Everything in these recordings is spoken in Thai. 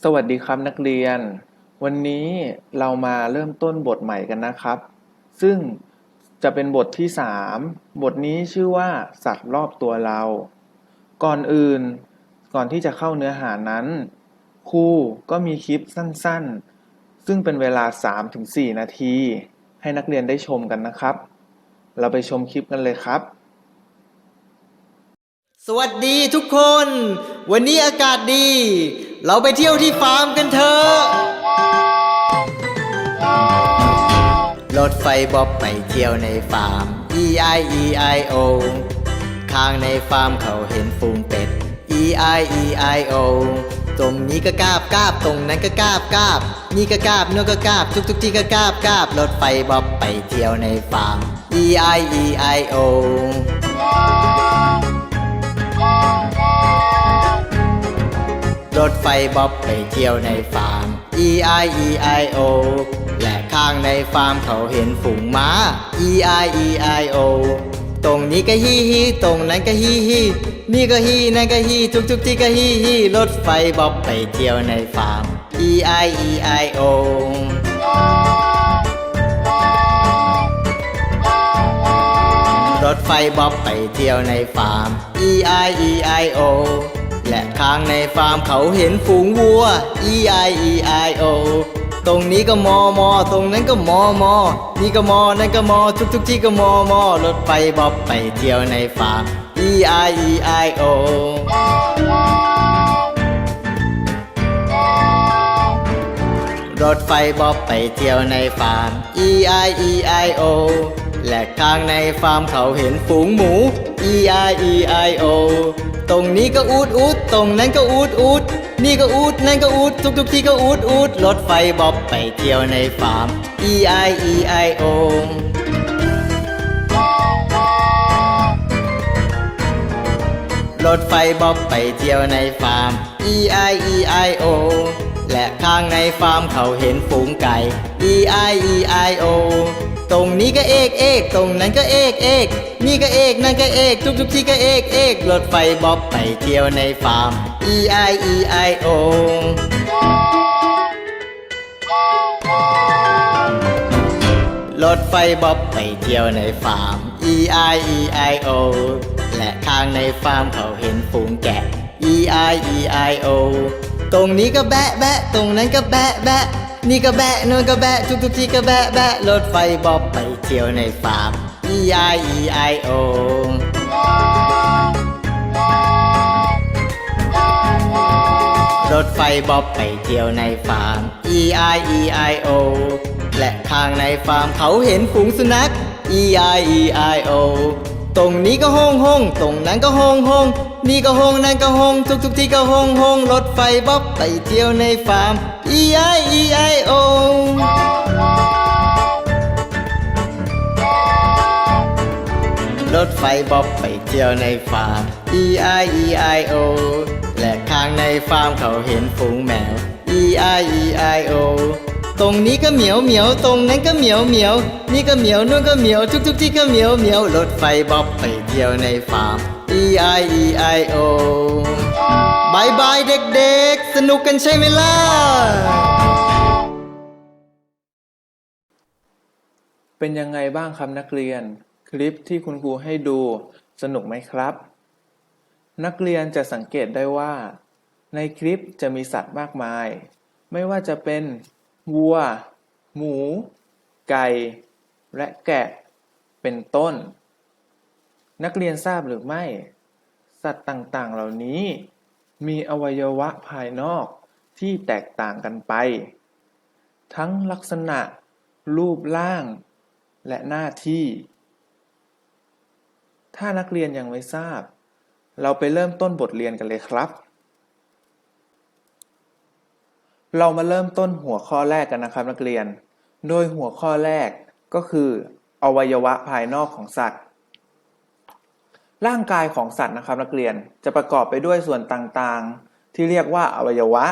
สวัสดีครับนักเรียนวันนี้เรามาเริ่มต้นบทใหม่กันนะครับซึ่งจะเป็นบทที่3บทนี้ชื่อว่าสัตว์รอบตัวเราก่อนอื่นก่อนที่จะเข้าเนื้อหานั้นครูก็มีคลิปสั้นๆซึ่งเป็นเวลา 3-4 นาทีให้นักเรียนได้ชมกันนะครับเราไปชมคลิปกันเลยครับสวัสดีทุกคน วันนี้อากาศดี เราไปเที่ยวที่ฟาร์มกันเถอะรถไฟบ๊อบไปเที่ยวในฟาร์ม E-I-E-I-O ข้างในฟาร์มเขาเห็นฝูงเป็ด E-I-E-I-O ตรงนี้ก็กาบกาบตรงนั้นก็กาบกาบนี่ก็กาบโน่นก็กาบทุกที่ก็กาบกาบรถไฟบ๊อบไปเที่ยวในฟาร์ม E-I-E-I-Oรถไฟบ๊อบไปเที่ยวในฟาร์ม E-I-E-I-O และข้างในฟาร์มเขาเห็นฝูงม้า E-I-E-I-O ตรงนี้ก็ฮีฮีตรงนั้นก็ฮีฮีนี่ก็ฮีนั่นก็ฮีทุกที่ก็ฮีฮีรถไฟบ๊อบไปเที่ยวในฟาร์ม E-I-E-I-O รถไฟบ๊อบไปเที่ยวในฟาร์ม E-I-E-I-O และข้างในฟาร์มเขาเห็นฝูงวัว E-I-E-I-O ตรงนี้ก็มอมอตรงนั้นก็มอมอนี่ก็มอนั่นก็มอทุกที่ก็มอมอรถไฟบ๊อบไปเที่ยวในฟาร์ม E-I-E-I-O รถไฟบ๊อบไปเที่ยวในฟาร์ม E-I-E-I-O และข้างในฟาร์มเขาเห็นฝูงหมู E-I-E-I-O ตรงนี้ก็อูดอูดตรงนั้นก็อูดอูดนี่ก็อูดนั่นก็อูดทุกที่ก็อูดอูดรถไฟบ๊อบไปเที่ยวในฟาร์ม E-I-E-I-O รถไฟบ๊อบไปเที่ยวในฟาร์ม E-I-E-I-O และข้างในฟาร์มเขาเห็นฝูงไก่ E-I-E-I-O ตรงนี้ก็เอกเอกตรงนั้นก็เอกเอกนี่ก็เอกนั่นก็เอกทุกที่ก็เอกเอกรถไฟบ๊อบไปเที่ยวในฟาร์ม E-I-E-I-O รถไฟบ๊อบไปเที่ยวในฟาร์ม E-I-E-I-O และข้างในฟาร์มเขาเห็นฝูงแกะ E-I-E-I-O ตรงนี้ก็แบะแบะตรงนั้นก็แบะแบะนี่ก็แบะโน่นก็แบะทุกที่ก็แบะแบะรถไฟบ๊อบไปเที่ยวในฟาร์ม E-I-E-I-O รถไฟบ๊อบไปเที่ยวในฟาร์ม E-I-E-I-O และข้างในฟาร์มเขาเห็นฝูงสุนัข E-I-E-I-O ตรงนี้ก็ห้องห้องตรงนั้นก็ห้องห้องนี่ก็ห้องนั่นก็ห้องทุกที่ก็ห้องห้องรถไฟบ๊อบไปเที่ยวในฟาร์ม E-I-E-I-O รถไฟบ๊อบไปเที่ยวในฟาร์ม E-I-E-I-O และข้างในฟาร์มเขาเห็นฝูงแมว E-I-E-I-O ตรงนี้ก็เหมียวเหมียวตรงนั้นก็เหมียวเหมียวนี่ก็เหมียวนู่นก็เหมียวทุกที่ก็เหมียวเหมียวรถไฟบ๊อบไปเที่ยวในฟาร์ม E-I-E-I-O บายบายเด็กๆสนุกกันใช่ไหมล่ะเป็นยังไงบ้างครับนักเรียนคลิปที่คุณครูให้ดูสนุกไหมครับนักเรียนจะสังเกตได้ว่าในคลิปจะมีสัตว์มากมายไม่ว่าจะเป็นวัวหมูไก่และแกะเป็นต้นนักเรียนทราบหรือไม่สัตว์ต่างๆเหล่านี้มีอวัยวะภายนอกที่แตกต่างกันไปทั้งลักษณะรูปร่างและหน้าที่ถ้านักเรียนยังไม่ทราบเราไปเริ่มต้นบทเรียนกันเลยครับเรามาเริ่มต้นหัวข้อแรกกันนะครับนักเรียนโดยหัวข้อแรกก็คืออวัยวะภายนอกของสัตว์ร่างกายของสัตว์นะครับนักเรียนจะประกอบไปด้วยส่วนต่างๆที่เรียกว่าอวัยวะ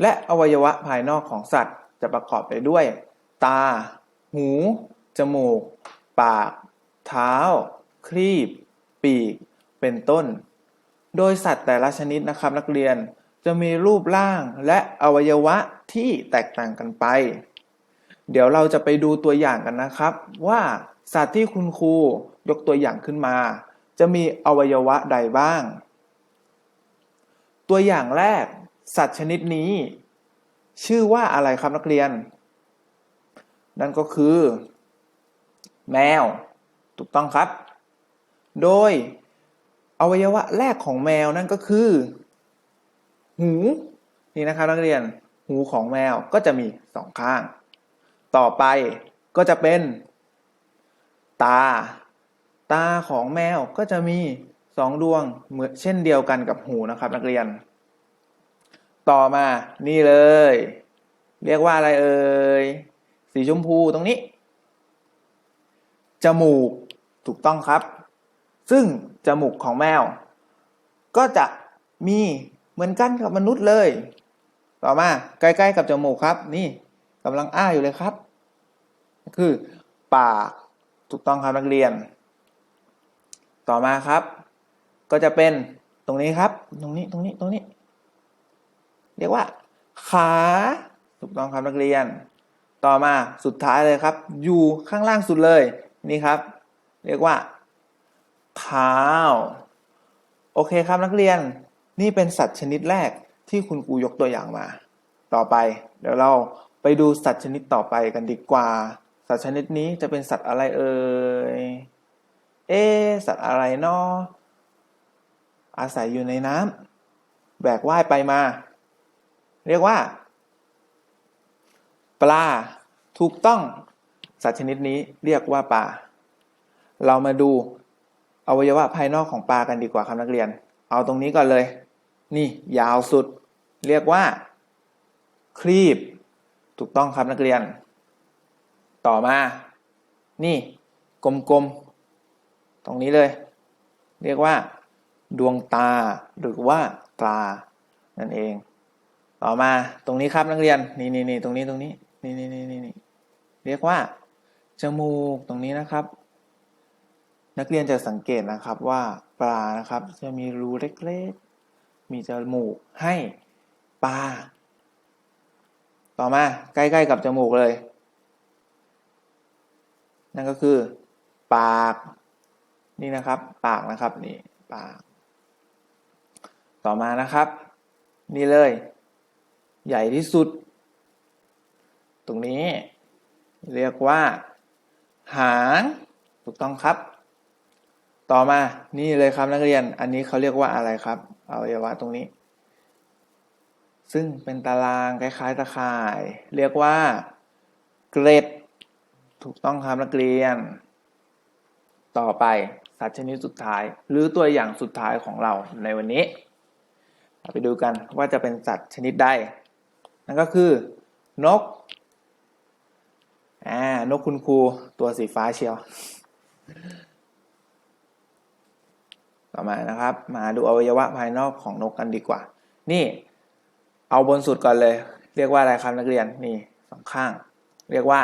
และอวัยวะภายนอกของสัตว์จะประกอบไปด้วยตาหูจมูกปากเท้าครีบปีกเป็นต้นโดยสัตว์แต่ละชนิดนะครับนักเรียน จะมีรูปร่างและอวัยวะที่แตกต่างกันไป เดี๋ยวเราจะไปดูตัวอย่างกันนะครับว่าสัตว์ที่คุณครูยกตัวอย่างขึ้นมาจะมีอวัยวะใดบ้าง ตัวอย่างแรกสัตว์ชนิดนี้ชื่อว่าอะไรครับนักเรียน นั่นก็คือ แมวถูกต้องครับ โดยอวัยวะแรกของแมวนั่นก็คือหูนี่นะครับนักเรียนหูของแมวก็จะมีสองข้างต่อไปก็จะเป็นตาของแมวก็จะมีสองดวงเหมือนเช่นเดียวกันกับหูนะครับนักเรียนต่อมานี่เลยเรียกว่าอะไรเอ่ยสีชมพูตรงนี้จมูกถูกต้องครับซึ่งจมูกของแมวก็จะมีเหมือนกันกับมนุษย์เลยต่อมาใกล้ๆกับจมูกครับนี่กำลังอ้าอยู่เลยครับคือปากถูกต้องครับนักเรียนต่อมาครับก็จะเป็นตรงนี้ครับตรงนี้เรียกว่าขาถูกต้องครับนักเรียนต่อมาสุดท้ายเลยครับอยู่ข้างล่างสุดเลยนี่ครับเรียกว่าเท้าโอเคครับนักเรียนนี่เป็นสัตว์ชนิดแรกที่คุณครูยกตัวอย่างมาต่อไปเดี๋ยวเราไปดูสัตว์ชนิดต่อไปกันดีกว่าสัตว์ชนิดนี้จะเป็นสัตว์อะไรเอ่ยสัตว์อะไรเนาะอาศัยอยู่ในน้ำแบกว่ายไปมาเรียกว่าปลาถูกต้องสัตว์ชนิดนี้เรียกว่าปลาเรามาดูอวัยวะภายนอกของปลากันดีกว่าครับนักเรียนเอาตรงนี้ก่อนเลยนี่ยาวสุดเรียกว่าครีบถูกต้องครับนักเรียนต่อมานี่กลมๆตรงนี้เลยเรียกว่าดวงตาหรือว่าตานั่นเองต่อมาตรงนี้ครับนักเรียนนี่ตรงนี้นี่เรียกว่าจมูกตรงนี้นะครับนักเรียนจะสังเกตนะครับว่าปลานะครับจะมีรูเล็กๆมีจมูกให้ปลาต่อมาใกล้ๆกับจมูกเลยนั่นก็คือปากนี่นะครับปากนะครับนี่ปากต่อมานะครับนี่เลยใหญ่ที่สุดตรงนี้เรียกว่าหางถูกต้องครับต่อมานี่เลยครับนักเรียนอันนี้เขาเรียกว่าอะไรครับอวัยวะตรงนี้ซึ่งเป็นตารางคล้ายๆตะข่ายเรียกว่าเกล็ดถูกต้องครับนักเรียนต่อไปสัตว์ชนิดสุดท้ายหรือตัวอย่างสุดท้ายของเราในวันนี้ไปดูกันว่าจะเป็นสัตว์ชนิดใดนั่นก็คือนกนกคุณครูตัวสีฟ้าเชียวต่อมานะครับมาดูอวัยวะภายนอกของนกกันดีกว่านี่เอาบนสุดก่อนเลยเรียกว่าอะไรครับนักเรียนนี่สองข้างเรียกว่า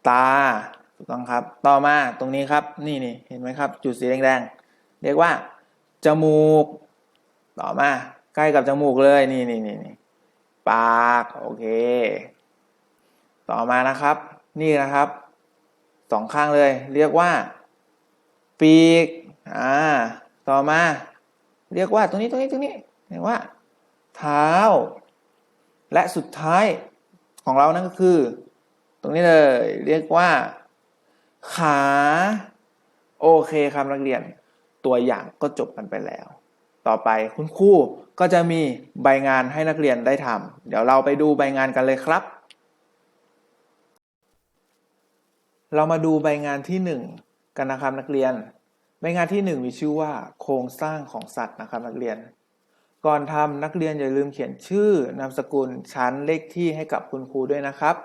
ตาถูกต้องครับต่อมาตรงนี้ครับนี่เห็นไหมครับจุดสีแดงๆเรียกว่าจมูกต่อมาใกล้กับจมูกเลยนี่ปากโอเคต่อมานะครับนี่นะครับสองข้างเลยเรียกว่าปีกต่อมาเรียกว่าตรงนี้เรียกว่าเท้าและสุดท้ายของเรานั่นก็คือตรงนี้เลยเรียกว่าขาโอเคครับนักเรียนตัวอย่างก็จบกันไปแล้วต่อไปคุณครูก็จะมีใบงานให้นักเรียนได้ทำเดี๋ยวเราไปดูใบงานกันเลยครับเรามาดูใบงานที่1กันนะครับนักเรียนใบงานที่1มีชื่อว่าโครงสร้างของสัตว์นะครับนักเรียนก่อนทำนักเรียนอย่าลืมเขียนชื่อนามสกุลชั้นเลขที่ให้กับคุณครูด้วยนะครับ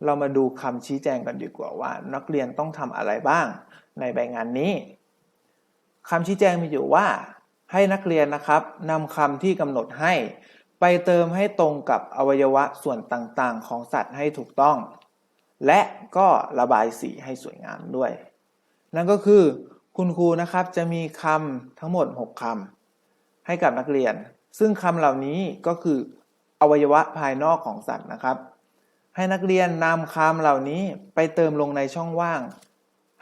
เรามาดูคำชี้แจงกันดีกว่าว่านักเรียนต้องทำอะไรบ้างในใบงานนี้คำชี้แจงมีอยู่ว่าให้นักเรียนนะครับนำคำที่กำหนดให้ไปเติมให้ตรงกับอวัยวะส่วนต่างๆของสัตว์ให้ถูกต้องและก็ระบายสีให้สวยงามด้วยนั่นก็คือคุณครูนะครับจะมีคำทั้งหมด6คำให้กับนักเรียน ซึ่งคำเหล่านี้ก็คืออวัยวะภายนอกของสัตว์นะครับให้นักเรียนนำคำเหล่านี้ไปเติมลงในช่องว่าง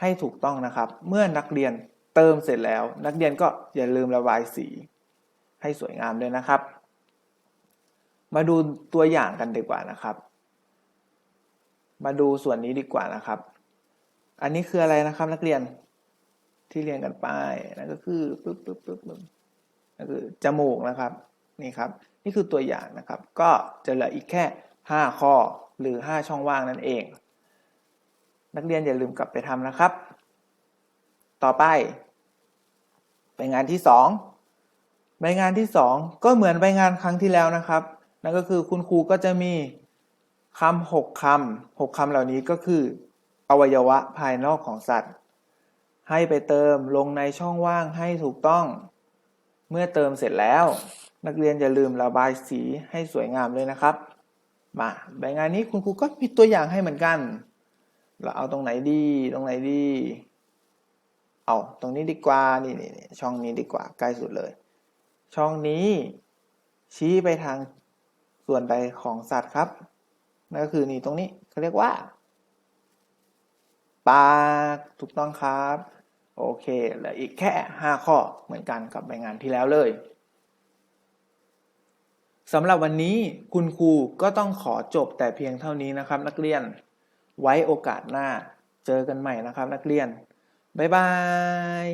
ให้ถูกต้องนะครับเมื่อนักเรียนเติมเสร็จแล้วนักเรียนก็อย่าลืมระบายสีให้สวยงามด้วยนะครับมาดูตัวอย่างกันดีกว่านะครับมาดูส่วนนี้ดีกว่านะครับอันนี้คืออะไรนะครับนักเรียนที่เรียนกันไปนั่นก็คือนั่นคือจมูกนะครับนี่ครับนี่คือตัวอย่างนะครับก็จะเหลืออีกแค่5ข้อหรือ5ช่องว่างนั่นเองนักเรียนอย่าลืมกลับไปทำนะครับต่อไปใบงานที่2ใบงานที่2ก็เหมือนใบงานครั้งที่แล้วนะครับนั่นก็คือคุณครูก็จะมีคำ6คำเหล่านี้ก็คืออวัยวะภายนอกของสัตว์ให้ไปเติมลงในช่องว่างให้ถูกต้องเมื่อเติมเสร็จแล้วนักเรียนอย่าลืมระบายสีให้สวยงามเลยนะครับมาใบงานนี้คุณครูก็มีตัวอย่างให้เหมือนกันเราเอาตรงไหนดีเอาตรงนี้ดีกว่านี่ช่องนี้ดีกว่าใกล้สุดเลยช่องนี้ชี้ไปทางส่วนใดของสัตว์ครับนั่นก็คือนี่ตรงนี้เขาเรียกว่าปากถูกต้องครับโอเคเหลืออีกแค่5ข้อเหมือนกันกับใบงานที่แล้วเลยสำหรับวันนี้คุณครูก็ต้องขอจบแต่เพียงเท่านี้นะครับนักเรียนไว้โอกาสหน้าเจอกันใหม่นะครับนักเรียนบ๊ายบาย